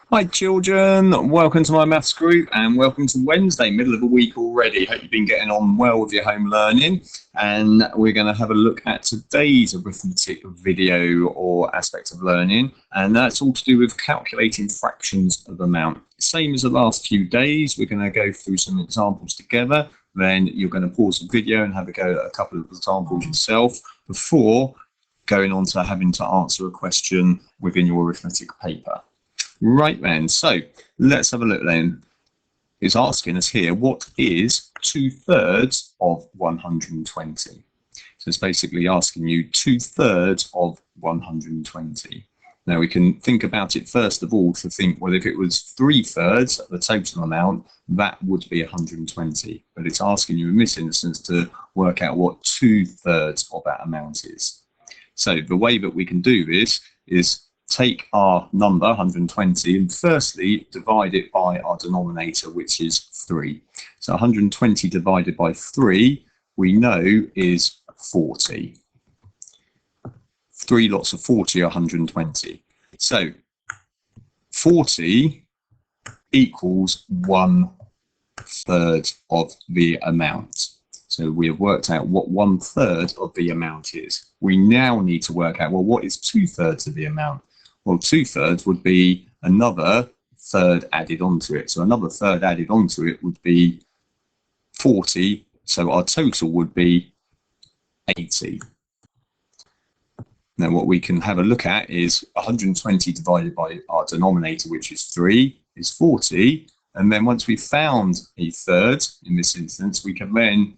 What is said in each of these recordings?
Hi children, welcome to my maths group and welcome to Wednesday, middle of the week already. Hope you've been getting on well with your home learning, and we're going to have a look at today's arithmetic video or aspect of learning, and that's all to do with calculating fractions of amount. Same as the last few days, we're going to go through some examples together, then you're going to pause the video and have a go at a couple of examples yourself before going on to having to answer a question within your arithmetic paper. Right then, so let's have a look then. It's asking us here, what is 2/3 of 120? So it's basically asking you 2/3 of 120. Now we can think about it first of all to think, well, if it was 3/3 of the total amount, that would be 120. But it's asking you in this instance to work out what 2/3 of that amount is. So the way that we can do this is take our number 120 and firstly divide it by our denominator, which is 3. So 120 divided by 3 we know is 40. 3 lots of 40 are 120. So 40 equals 1/3 of the amount. So we have worked out what 1/3 of the amount is. We now need to work out, well, what is 2/3 of the amount? Well, 2/3 would be another third added onto it. So another third added onto it would be 40. So our total would be 80. Now what we can have a look at is 120 divided by our denominator, which is 3, is 40. And then once we've found a third, in this instance, we can then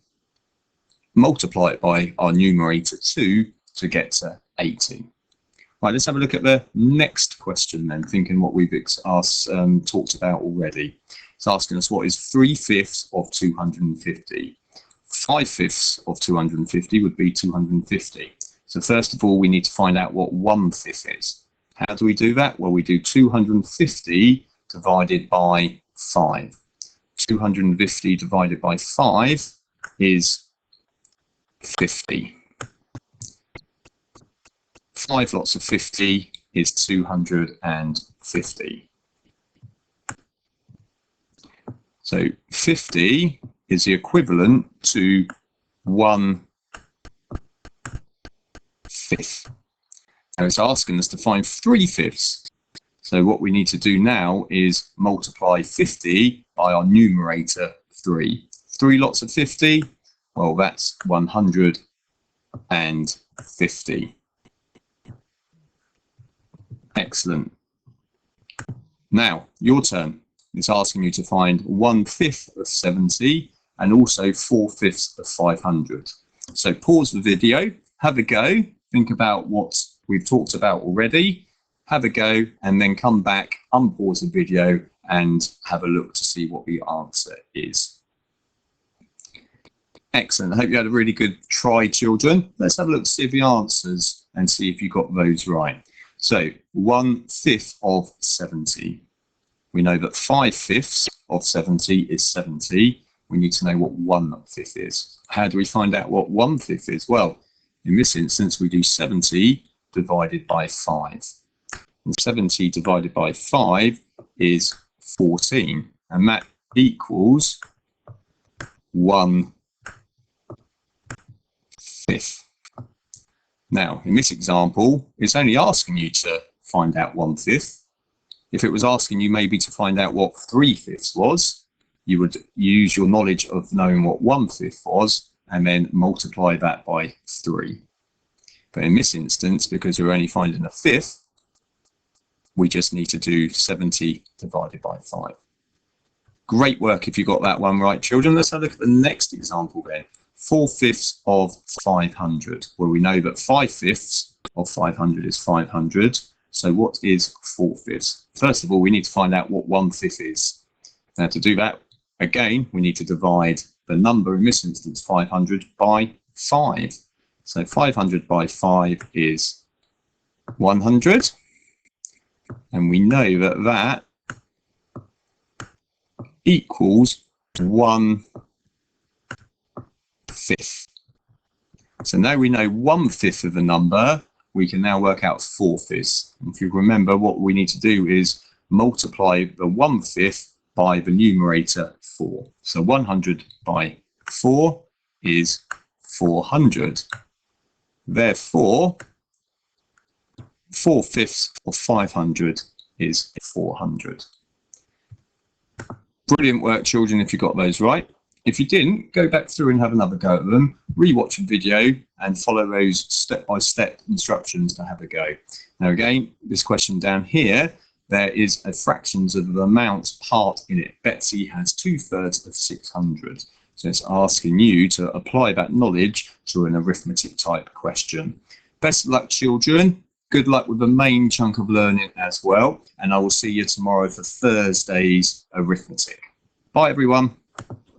multiply it by our numerator 2 to get to 80. Right, let's have a look at the next question then, thinking what we've talked about already. It's asking us what is 3/5 of 250. 5/5 of 250 would be 250. So first of all, we need to find out what 1/5 is. How do we do that? Well, we do 250 divided by 5. 250 divided by 5 is 50. 5 lots of 50 is 250. So 50 is the equivalent to 1/5. Now it's asking us to find 3/5. So what we need to do now is multiply 50 by our numerator 3. 3 lots of 50, well, that's 150. Excellent. Now, your turn. It's asking you to find 1/5 of 70 and also 4/5 of 500. So pause the video, have a go, think about what we've talked about already, have a go, and then come back, unpause the video and have a look to see what the answer is. Excellent. I hope you had a really good try, children. Let's have a look to see the answers and see if you got those right. So 1/5 of 70. We know that 5/5 of 70 is 70. We need to know what 1/5 is. How do we find out what 1/5 is? Well, in this instance, we do 70 divided by 5. And 70 divided by 5 is 14. And that equals 1/5. Now, in this example, it's only asking you to find out 1/5. If it was asking you maybe to find out what 3/5 was, you would use your knowledge of knowing what 1/5 was and then multiply that by 3. But in this instance, because we're only finding a fifth, we just need to do 70 divided by 5. Great work if you got that one right, children. Let's have a look at the next example then. 4/5 of 500, where we know that 5/5 of 500 is 500. So what is 4/5? First of all, we need to find out what 1/5 is. Now to do that, again, we need to divide the number, in this instance 500, by 5. So 500 by 5 is 100. And we know that that equals 1/5. So now we know 1/5 of the number, we can now work out 4/5. If you remember, what we need to do is multiply the 1/5 by the numerator 4. So 100 by 4 is 400. Therefore, 4/5 of 500 is 400. Brilliant work, children, if you got those right. If you didn't, go back through and have another go at them, rewatch the video and follow those step-by-step instructions to have a go. Now again, this question down here, there is a fractions of the amount part in it. Betsy has 2/3 of 600. So it's asking you to apply that knowledge to an arithmetic type question. Best of luck, children. Good luck with the main chunk of learning as well. And I will see you tomorrow for Thursday's arithmetic. Bye, everyone.